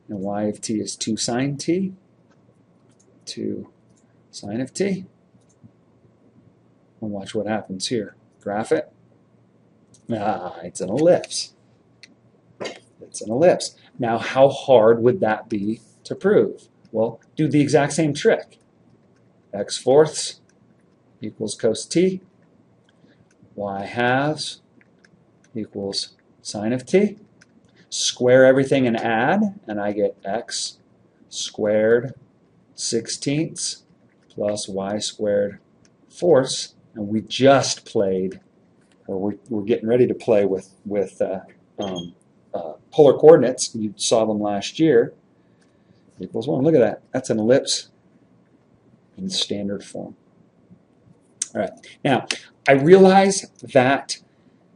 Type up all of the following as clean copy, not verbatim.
and y of t is 2 sine t, 2 sine of t. And watch what happens here. Graph it. Ah, it's an ellipse. It's an ellipse. Now, how hard would that be to prove? Well, do the exact same trick. X fourths equals cos t. Y halves equals sine of t. Square everything and add, and I get x squared 16ths plus y squared fourths. And we just played, or we're getting ready to play with polar coordinates. You saw them last year. Equals 1. Look at that. That's an ellipse in standard form. All right. Now, I realize that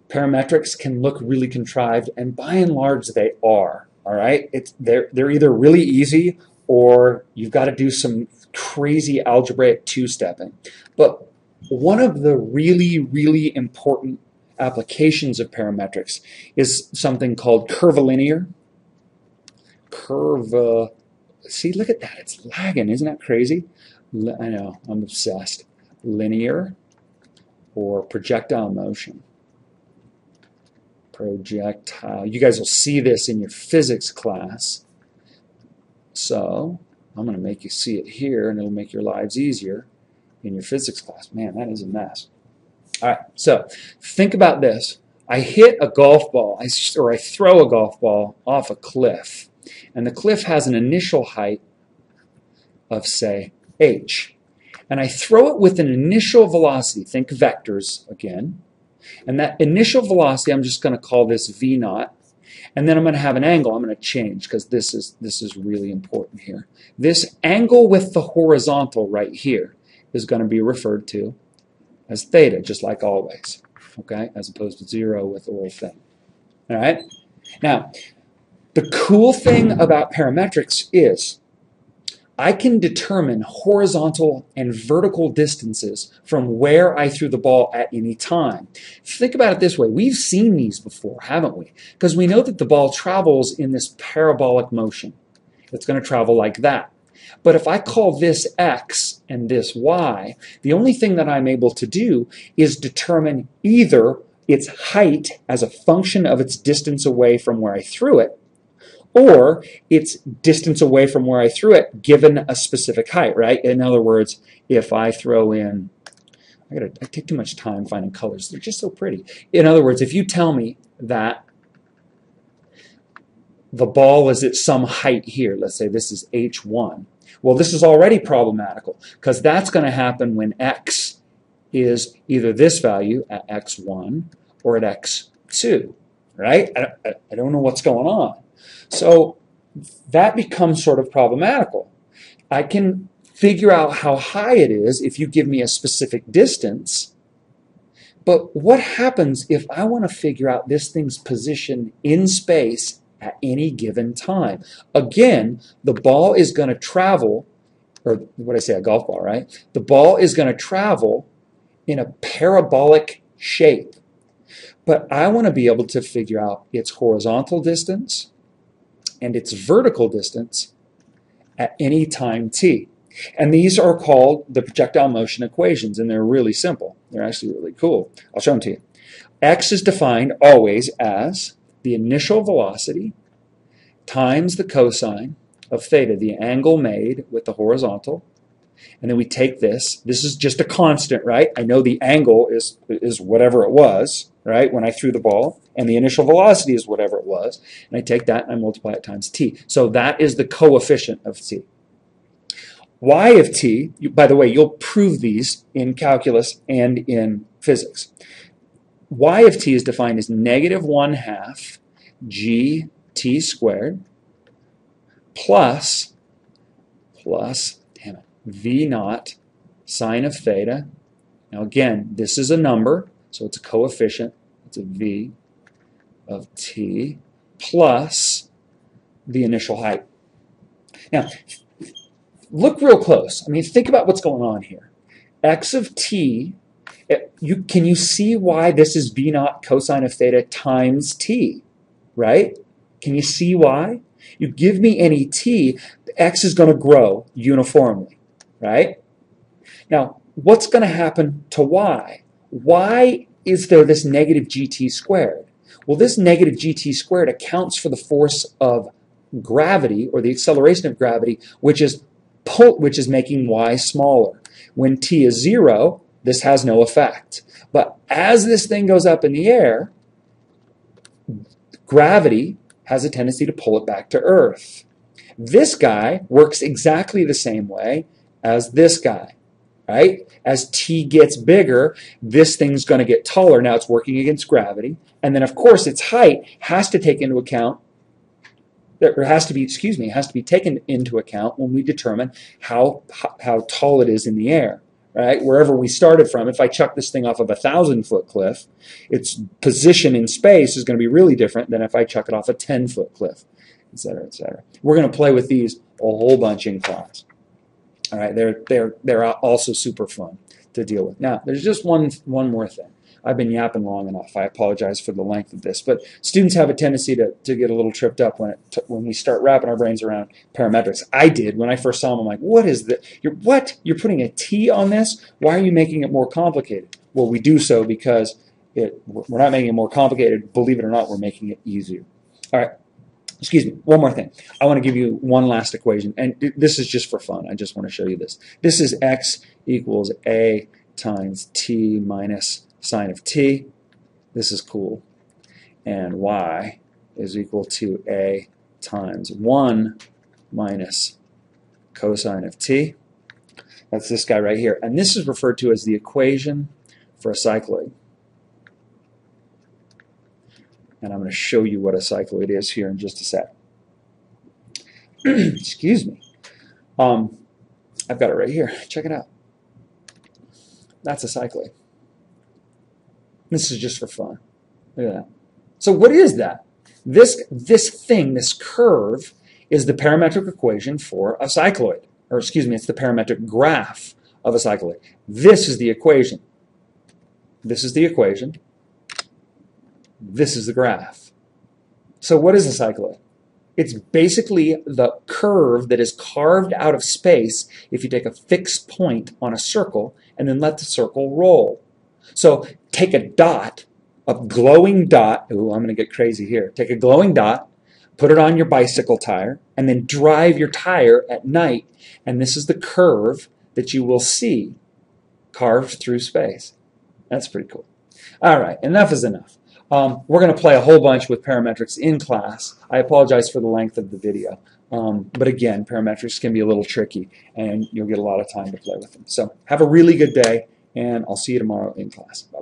parametrics can look really contrived, and by and large they are. All right. They're either really easy or you've got to do some crazy algebraic two-stepping. But one of the really, really important applications of parametrics is something called curvilinear. See, look at that. It's lagging. Isn't that crazy? I know. I'm obsessed. Linear or projectile motion. Projectile. You guys will see this in your physics class. So I'm going to make you see it here, and it'll make your lives easier in your physics class. Man, that is a mess. All right, so think about this. I hit a golf ball, or I throw a golf ball off a cliff, and the cliff has an initial height of, say, h. And I throw it with an initial velocity. Think vectors again. And that initial velocity, I'm just going to call this v naught. And then I'm going to have an angle. I'm going to change because this is really important here. This angle with the horizontal right here is going to be referred to as theta, just like always, okay, as opposed to 0 with the whole thing. All right? Now, the cool thing about parametrics is I can determine horizontal and vertical distances from where I threw the ball at any time. Think about it this way. We've seen these before, haven't we? Because we know that the ball travels in this parabolic motion. It's going to travel like that. But if I call this x and this y, the only thing that I'm able to do is determine either its height as a function of its distance away from where I threw it, or its distance away from where I threw it given a specific height, right? In other words, if I throw in, I take too much time finding colors. They're just so pretty. In other words, if you tell me that the ball is at some height here, let's say this is h1, well, this is already problematical because that's going to happen when x is either this value at x1 or at x2, right? I don't know what's going on. So that becomes sort of problematical. I can figure out how high it is if you give me a specific distance, but what happens if I want to figure out this thing's position in space at any given time? Again, the ball is going to travel, or what did I say, a golf ball, right? The ball is going to travel in a parabolic shape, but I want to be able to figure out its horizontal distance and its vertical distance at any time t. And these are called the projectile motion equations, and they're really simple. They're actually really cool. I'll show them to you. X is defined always as the initial velocity times the cosine of theta, the angle made with the horizontal. And then we take this. This is just a constant, right? I know the angle is whatever it was, right, when I threw the ball, and the initial velocity is whatever it was. And I take that and I multiply it times t. So that is the coefficient of t. Y of t, by the way, you'll prove these in calculus and in physics. Y of t is defined as negative 1/2 gt squared plus v naught sine of theta. Now again, this is a number, so it's a coefficient. It's a v of t plus the initial height. Now, look real close. I mean, think about what's going on here. X of t, can you see why this is v naught cosine of theta times t, right? Can you see why? You give me any t, x is going to grow uniformly, right? Now, what's going to happen to y? Why is there this negative gt squared? Well, this negative gt squared accounts for the force of gravity, or the acceleration of gravity, which is making y smaller. When t is 0, this has no effect. But as this thing goes up in the air, gravity has a tendency to pull it back to Earth. This guy works exactly the same way as this guy, right? As t gets bigger, this thing's going to get taller. Now it's working against gravity. And then, of course, its height has to take into account, or has to be taken into account when we determine how tall it is in the air. Right? Wherever we started from, if I chuck this thing off of a 1,000-foot cliff, its position in space is going to be really different than if I chuck it off a 10-foot cliff, et cetera, et cetera. We're going to play with these a whole bunch in class. All right, they're also super fun to deal with. Now, there's just one more thing. I've been yapping long enough. I apologize for the length of this, but students have a tendency to get a little tripped up when we start wrapping our brains around parametrics. I did when I first saw them. I'm like, what is this? You're putting a t on this? Why are you making it more complicated? Well, we do so because we're not making it more complicated. Believe it or not, we're making it easier. All right. Excuse me, one more thing. I want to give you one last equation, and this is just for fun. I just want to show you this. This is x equals a times t minus sine of t. This is cool. And y is equal to a times 1 minus cosine of t. That's this guy right here. And this is referred to as the equation for a cycloid. And I'm going to show you what a cycloid is here in just a sec. Excuse me. I've got it right here. Check it out. That's a cycloid. This is just for fun. Look at that. So what is that? This thing, this curve, is the parametric equation for a cycloid. Or excuse me, it's the parametric graph of a cycloid. This is the equation. This is the equation. This is the graph. So what is a cycloid? It's basically the curve that is carved out of space if you take a fixed point on a circle and then let the circle roll. So take a dot, a glowing dot. Ooh, I'm going to get crazy here. Take a glowing dot, put it on your bicycle tire, and then drive your tire at night. And this is the curve that you will see carved through space. That's pretty cool. All right, enough is enough. We're going to play a whole bunch with parametrics in class. I apologize for the length of the video. But again, parametrics can be a little tricky, and you'll get a lot of time to play with them. So have a really good day, and I'll see you tomorrow in class. Bye.